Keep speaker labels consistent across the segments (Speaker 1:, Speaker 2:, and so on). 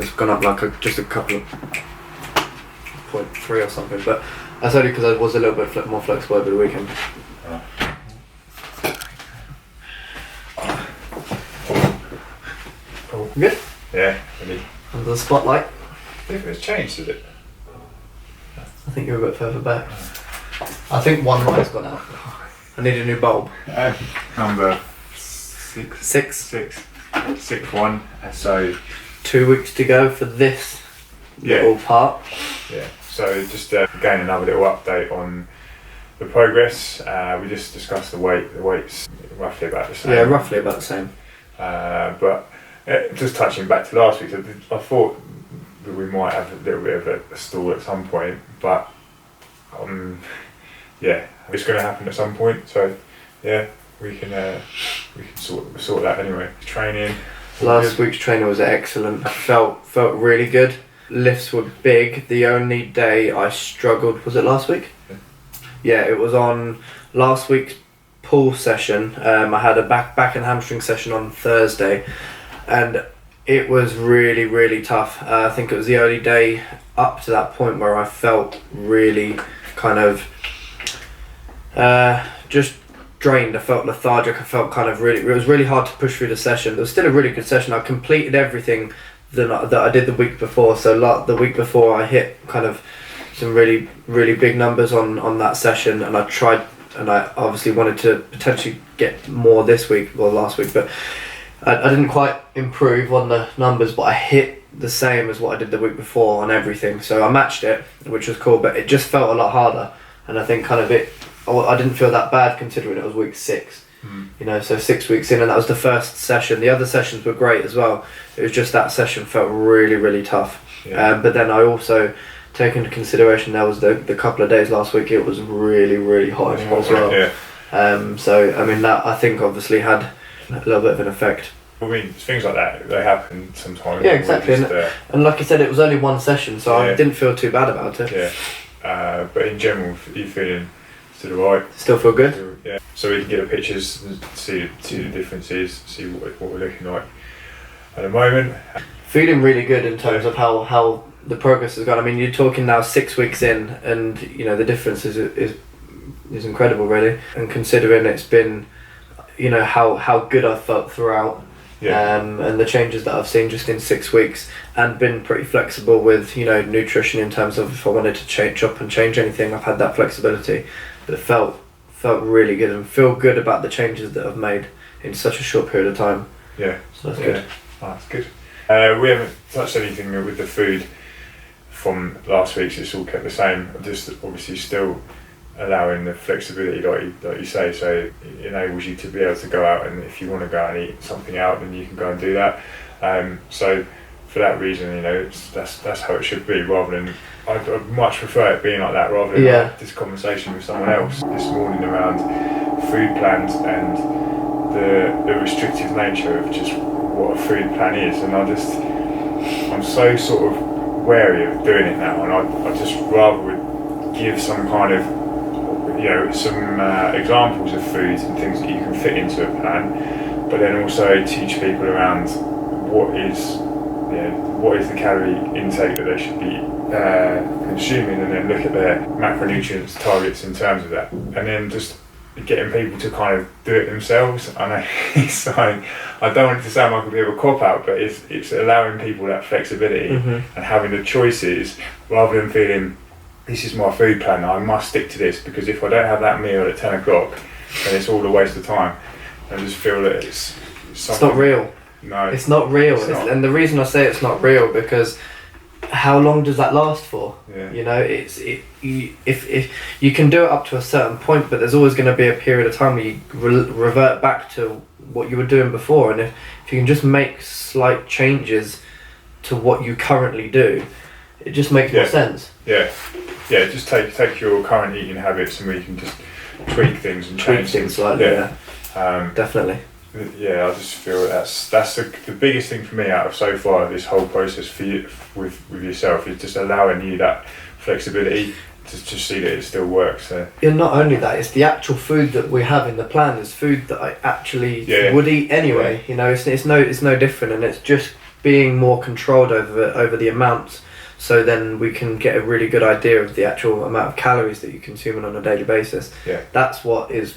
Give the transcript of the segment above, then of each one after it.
Speaker 1: It's gone up like just a couple of 0.3 or something, but that's only because I was a little bit more flexible over the weekend.
Speaker 2: Cool.
Speaker 1: Good?
Speaker 2: Yeah, really.
Speaker 1: Under the spotlight.
Speaker 2: I think it's changed, is it?
Speaker 1: I think you're a bit further back. I think one light's gone out. I need a new bulb.
Speaker 2: Number
Speaker 1: 6.
Speaker 2: Sixth one. So
Speaker 1: 2 weeks to go for this little part.
Speaker 2: Yeah. So just again another little update on the progress. We just discussed the weight. The weight's roughly about the same.
Speaker 1: Yeah, roughly about the same.
Speaker 2: But just touching back to last week, I thought that we might have a little bit of a stall at some point, but it's going to happen at some point. So yeah, we can sort that anyway. Training.
Speaker 1: Last week's training was excellent. I felt really good. Lifts were big. The only day I struggled was it last week? Yeah, it was on last week's pull session. I had a back and hamstring session on Thursday, and it was really tough. I think it was the only day up to that point where I felt really kind of just drained. I felt lethargic. I felt kind of it was really hard to push through the session. It was still a really good session. I completed everything that I did the week before. So the week before I hit kind of some really big numbers on that session, and I tried, and I obviously wanted to potentially get more this week or last week, but I didn't quite improve on the numbers, but I hit the same as what I did the week before on everything. So I matched it, which was cool, but it just felt a lot harder, and I think kind of I didn't feel that bad considering it was week 6. You know, so 6 weeks in, and that was the first session. The other sessions were great as well. It was just that session felt really tough. But then I also take into consideration there was the couple of days last week it was really hot as well. So I mean that I think obviously had a little bit of an effect.
Speaker 2: I mean, things like that, they happen sometimes.
Speaker 1: Yeah, exactly. And like I said, it was only one session, so I didn't feel too bad about it.
Speaker 2: Yeah. But in general, are you feeling still alright?
Speaker 1: Still feel good?
Speaker 2: Yeah. So we can get the pictures and see the differences, see what we're looking like at the moment.
Speaker 1: Feeling really good in terms of how the progress has gone. I mean, you're talking now 6 weeks in, and you know the difference is incredible, really. And considering it's been, you know, how good I've felt throughout. And the changes that I've seen just in 6 weeks, and been pretty flexible with, you know, nutrition in terms of if I wanted to change anything, I've had that flexibility. But it felt really good, and feel good about the changes that I've made in such a short period of time.
Speaker 2: Yeah.
Speaker 1: So that's good.
Speaker 2: Oh, that's good. We haven't touched anything with the food from last week's. It's all kept the same. Just obviously still allowing the flexibility, like you say, so it enables you to be able to go out, and if you want to go and eat something out, then you can go and do that. So for that reason, you know, that's how it should be, rather than I'd much prefer it being like that rather than like this conversation with someone else this morning around food plans and the restrictive nature of just what a food plan is, and I'm so sort of wary of doing it now, and I just rather would give some kind of, you know, some examples of foods and things that you can fit into a plan, but then also teach people around what is the calorie intake that they should be consuming, and then look at their macronutrients targets in terms of that, and then just getting people to kind of do it themselves. I know it's like, I don't want it to sound like a bit of a cop out, but it's allowing people that flexibility and having the choices, rather than feeling this is my food plan, I must stick to this, because if I don't have that meal at 10 o'clock, then it's all a waste of time. I just feel that it's
Speaker 1: not real.
Speaker 2: No,
Speaker 1: it's not real.
Speaker 2: It's not.
Speaker 1: And the reason I say it's not real, because how long does that last for?
Speaker 2: Yeah.
Speaker 1: You know, if you can do it up to a certain point, but there's always going to be a period of time where you revert back to what you were doing before, and if you can just make slight changes to what you currently do, it just makes more sense.
Speaker 2: Yeah, just take your current eating habits, and we can just tweak things and change
Speaker 1: things slightly. Definitely.
Speaker 2: Yeah, I just feel that's the biggest thing for me out of so far this whole process for you with yourself, is just allowing you that flexibility to just see that it still works. So.
Speaker 1: Yeah, not only that, it's the actual food that we have in the plan is food that I actually would eat anyway. You know, it's no different, and it's just being more controlled over the amounts, so then we can get a really good idea of the actual amount of calories that you're consuming on a daily basis.
Speaker 2: Yeah.
Speaker 1: That's what has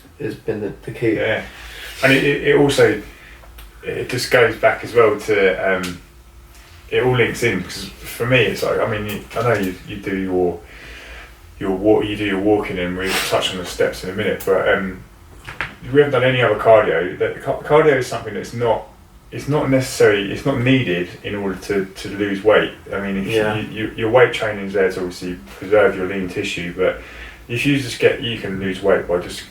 Speaker 1: been the key.
Speaker 2: Yeah, and it also, it just goes back as well to, it all links in, because for me it's like, I mean, I know you do your walking, and we'll touch on the steps in a minute, but we haven't done any other cardio. Cardio is something that's not, it's not necessary, it's not needed in order to lose weight. I mean, if your weight training is there to obviously preserve your lean tissue, but if you just you can lose weight by just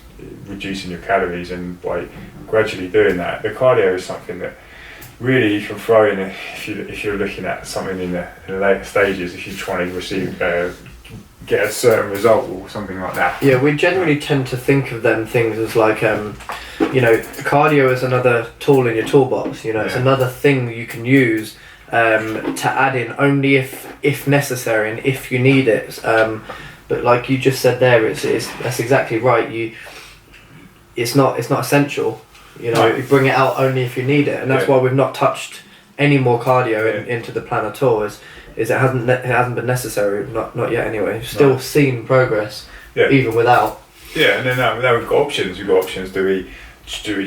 Speaker 2: reducing your calories, and by gradually doing that. The cardio is something that really you can throw in if you're looking at something in the later stages, if you're trying to receive get a certain result or something like that.
Speaker 1: Yeah, we generally tend to think of them things as like, cardio is another tool in your toolbox. It's another thing you can use to add in only if necessary and if you need it. But like you just said there, that's exactly right. It's not essential.
Speaker 2: No.
Speaker 1: You bring it out only if you need it, and that's why we've not touched any more cardio into the plan at all. Is it hasn't been necessary, not yet anyway. We've still seen progress even without.
Speaker 2: Yeah, and then now we've got options. Do we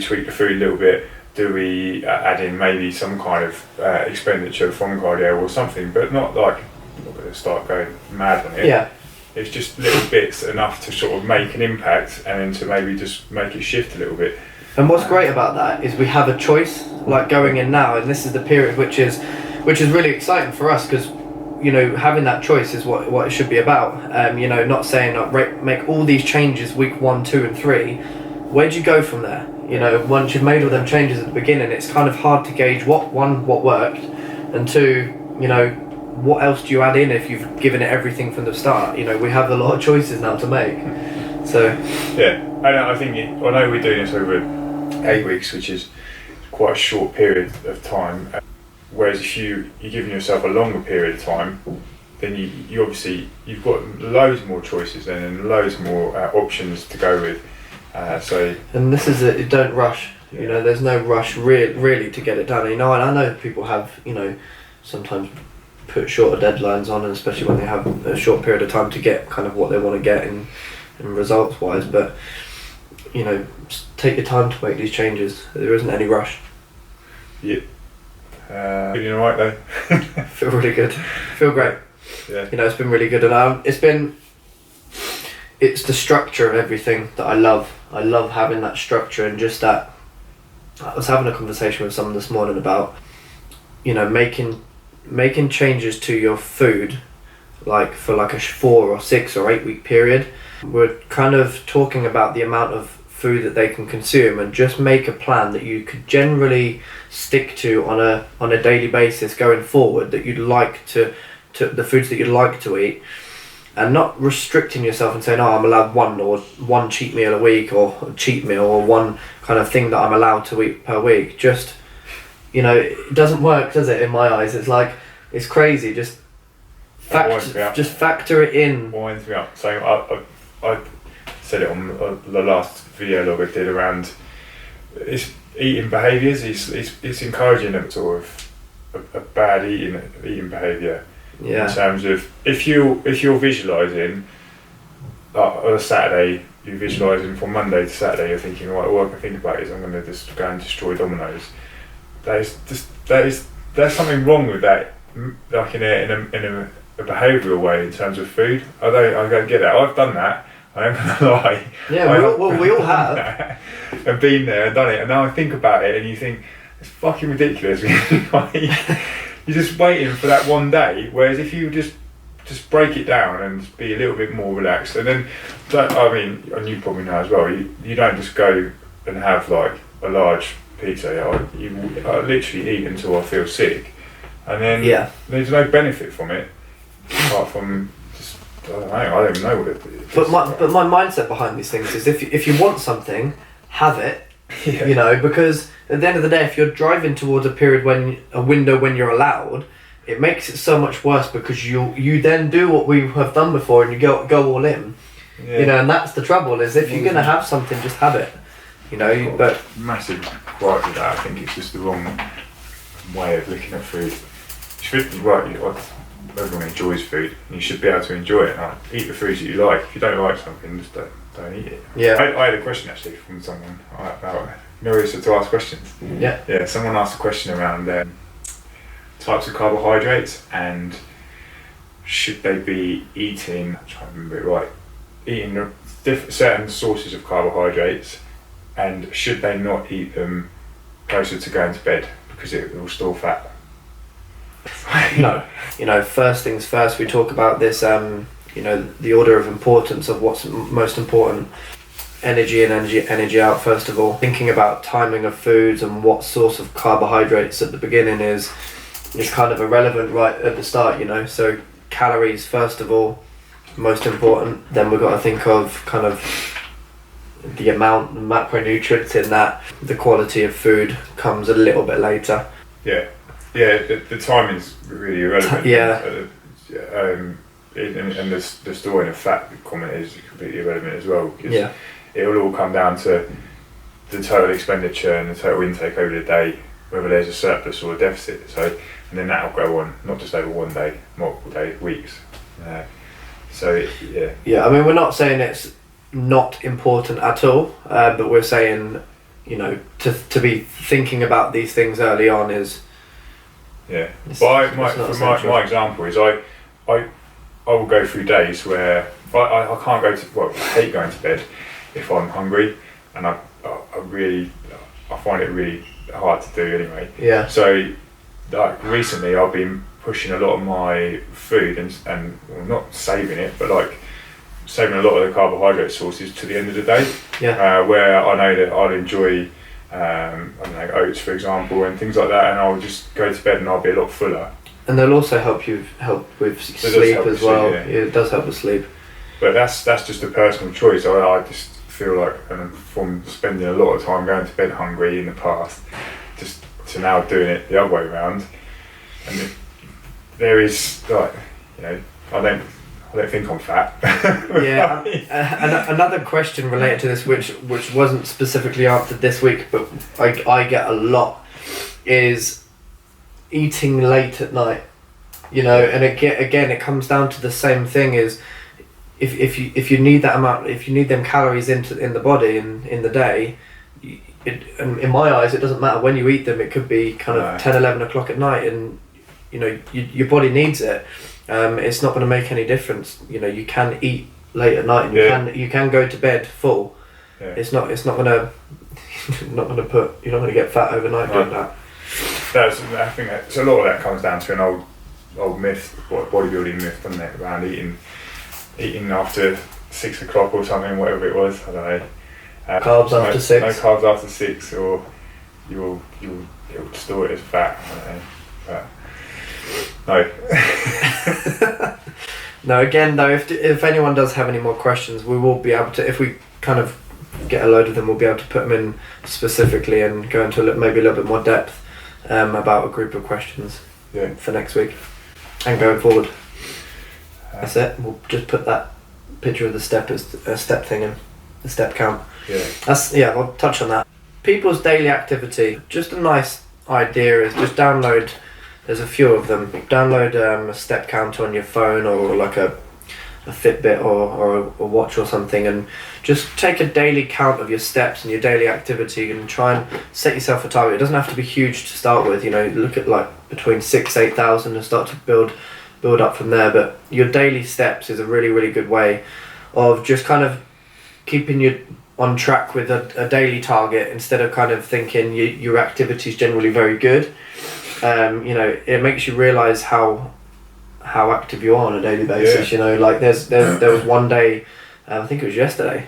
Speaker 2: tweak the food a little bit? Do we add in maybe some kind of expenditure from cardio or something? But not like we're not going to start going mad on it.
Speaker 1: Yeah.
Speaker 2: It's just little bits enough to sort of make an impact, and then to maybe just make it shift a little bit.
Speaker 1: And what's great about that is we have a choice, like going in now, and this is the period which is really exciting for us, because having that choice is what it should be about. Not saying make all these changes week 1, 2 and 3. Where do you go from there? Once you've made all them changes at the beginning, it's kind of hard to gauge what worked, and 2, what else do you add in if you've given it everything from the start. We have a lot of choices now to make. So
Speaker 2: yeah, and I think I know we're doing this over 8 weeks, which is quite a short period of time. Whereas if you're giving yourself a longer period of time, then you obviously you've got loads more choices then, and loads more options to go with.
Speaker 1: And this is it. Don't rush. There's no rush really to get it done. And I know people have sometimes put shorter deadlines on, and especially when they have a short period of time to get kind of what they want to get in results wise. But just take your time to make these changes. There isn't any rush.
Speaker 2: Yeah. Feeling alright though?
Speaker 1: Feel really good. Feel great.
Speaker 2: Yeah.
Speaker 1: It's been really good, and it's the structure of everything that I love. I love having that structure, and just that. I was having a conversation with someone this morning about, making changes to your food, like for like a 4 or 6 or 8 week period. We're kind of talking about the amount of food that they can consume, and just make a plan that you could generally stick to on a daily basis going forward, that you'd like to the foods that you'd like to eat, and not restricting yourself and saying, I'm allowed one cheat meal a week, or a cheat meal, or one kind of thing that I'm allowed to eat per week. Just it doesn't work, does it? In my eyes, it's like, it's crazy. Just factor it in.
Speaker 2: Winds me up. So I said it on the last video log I did around it's eating behaviours. It's encouraging them sort of a bad eating behaviour.
Speaker 1: Yeah.
Speaker 2: In terms of if you're visualising on a Saturday, you're visualising from Monday to Saturday, you're thinking, right, all I can think about is I'm going to just go and destroy Domino's. There's something wrong with that, like in a behavioural way in terms of food. I don't get that. I've done that. I am gonna lie.
Speaker 1: Yeah, we all have.
Speaker 2: And been there and done it, and now I think about it, and you think it's fucking ridiculous. You're just waiting for that one day. Whereas if you just break it down and be a little bit more relaxed, and then and you probably know as well. You don't just go and have like a large pizza. I literally eat until I feel sick, and then there's no benefit from it apart from. I don't even know what it is. But
Speaker 1: my mindset behind these things is if you want something, have it.
Speaker 2: Yeah.
Speaker 1: Because at the end of the day, if you're driving towards a window when you're allowed, it makes it so much worse, because you then do what we have done before, and you go all in.
Speaker 2: Yeah.
Speaker 1: And that's the trouble, is if you're gonna have something, just have it. But
Speaker 2: massive gripe with that. I think it's just the wrong way of looking at food. Everyone enjoys food, and you should be able to enjoy it. Like, eat the foods that you like. If you don't like something, just don't eat it.
Speaker 1: Yeah.
Speaker 2: I had a question actually from someone about, to ask questions.
Speaker 1: Yeah.
Speaker 2: Yeah, someone asked a question around types of carbohydrates and should they be eating, I'm trying to remember it right, eating certain sources of carbohydrates, and should they not eat them closer to going to bed because it will store fat?
Speaker 1: No. First things first, we talk about this, the order of importance of what's most important. Energy and energy out, first of all. Thinking about timing of foods and what source of carbohydrates at the beginning is kind of irrelevant right at the start, So calories, first of all, most important. Then we've got to think of kind of the amount, the macronutrients in that. The quality of food comes a little bit later.
Speaker 2: Yeah, the timing's really irrelevant.
Speaker 1: Yeah.
Speaker 2: And the storing of fat comment is completely irrelevant as well, because
Speaker 1: Yeah.
Speaker 2: it will all come down to the total expenditure and the total intake over the day, whether there's a surplus or a deficit. So, and then that'll go on, not just over one day, multiple days, weeks.
Speaker 1: Yeah, I mean, we're not saying it's not important at all, but we're saying, to be thinking about these things early on is.
Speaker 2: Yeah, but my example is I will go through days where I can't go to, I hate going to bed if I'm hungry, and I find it really hard to do anyway.
Speaker 1: Yeah.
Speaker 2: So, like, recently I've been pushing a lot of my food and well, not saving it, but like saving a lot of the carbohydrate sources to the end of the day.
Speaker 1: Yeah.
Speaker 2: Where I know that I'll enjoy oats, for example, and things like that, and I'll just go to bed and I'll be a lot fuller.
Speaker 1: And they'll also help with sleep as well.
Speaker 2: Yeah,
Speaker 1: it does help with sleep.
Speaker 2: But that's just a personal choice. I just feel like, and from spending a lot of time going to bed hungry in the past, just to now doing it the other way around, and there is like, I don't think I'm fat.
Speaker 1: Yeah. Another question related to this, which wasn't specifically answered this week, but I get a lot, is eating late at night. And again, it comes down to the same thing: is if you need that amount, if you need them calories in the body in the day, in my eyes, it doesn't matter when you eat them. It could be kind of 10, 11 o'clock at night, and your body needs it. It's not going to make any difference. You can eat late at night, and you can go to bed full. Yeah. It's not gonna you're not gonna get fat overnight doing that.
Speaker 2: I think that's a lot of that comes down to an old myth, bodybuilding myth, doesn't it, around eating after 6 o'clock or something, whatever it was. I don't know.
Speaker 1: Carbs after 6.
Speaker 2: No carbs after 6, or you'll store it as fat. I don't know. No.
Speaker 1: No, again though, if anyone does have any more questions, we will be able to, if we kind of get a load of them, we'll be able to put them in specifically and go into maybe a little bit more depth about a group of questions for next week and going forward. That's it. We'll just put that picture of the step as a step thing in the step count. I'll touch on that. People's daily activity, just a nice idea is just download. There's a few of them. Download a step counter on your phone, or like a Fitbit or a watch or something, and just take a daily count of your steps and your daily activity, and try and set yourself a target. It doesn't have to be huge to start with. Look at like between 6,000-8,000 and start to build up from there. But your daily steps is a really, really good way of just kind of keeping you on track with a daily target, instead of kind of thinking your activity is generally very good. It makes you realise how active you are on a daily basis. Like there was one day, I think it was yesterday.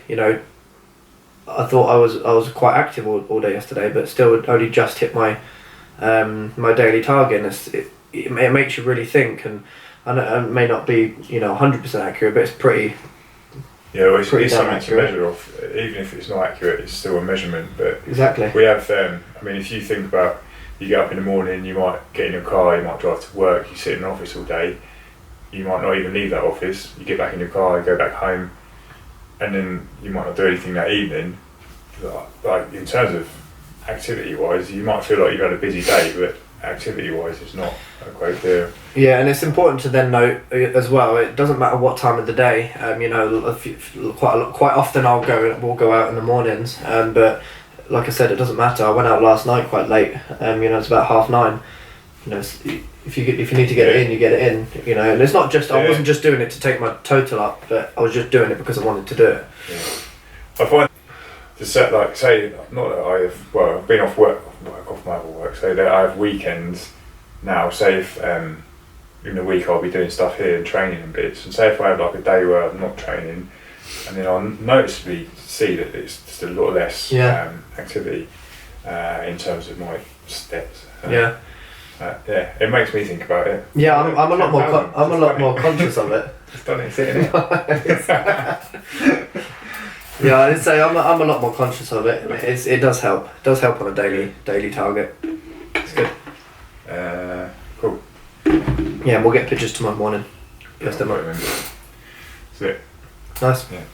Speaker 1: I thought I was quite active all day yesterday, but still only just hit my my daily target. And it makes you really think, and I know it may not be 100% accurate, but it's pretty.
Speaker 2: Yeah, well, it's something to measure off. Even if it's not accurate, it's still a measurement. But
Speaker 1: exactly.
Speaker 2: We have. If you think about, you get up in the morning, you might get in your car, you might drive to work, you sit in an office all day, you might not even leave that office, you get back in your car, you go back home, and then you might not do anything that evening. Like in terms of activity wise, you might feel like you've had a busy day, but activity wise it's not a great deal.
Speaker 1: Yeah, and it's important to then note as well. It doesn't matter what time of the day. You know, quite often we'll go out in the mornings. But like I said, it doesn't matter. I went out last night quite late. You know, it's about 9:30. You know, if you need to get it in, you get it in. You know, and it's not just I wasn't just doing it to take my total up, but I was just doing it because I wanted to do it.
Speaker 2: Yeah. I find to set like say not that I've been off off my other work, so that I have weekends now. Say if in the week I'll be doing stuff here and training and bits, and say if I have like a day where I'm not training, and then I'll noticeably see that it's just a lot less activity in terms of my steps.
Speaker 1: Yeah,
Speaker 2: it makes me think about it.
Speaker 1: Yeah, I'm a lot more I'm a lot more conscious of it.
Speaker 2: Just done it, sitting it.
Speaker 1: Yeah, I'd say I'm a lot more conscious of it. It does help. It does help on a daily target. It's good.
Speaker 2: Cool.
Speaker 1: Yeah, we'll get pictures tomorrow morning. Post them up.
Speaker 2: That's it.
Speaker 1: Nice.
Speaker 2: Yeah.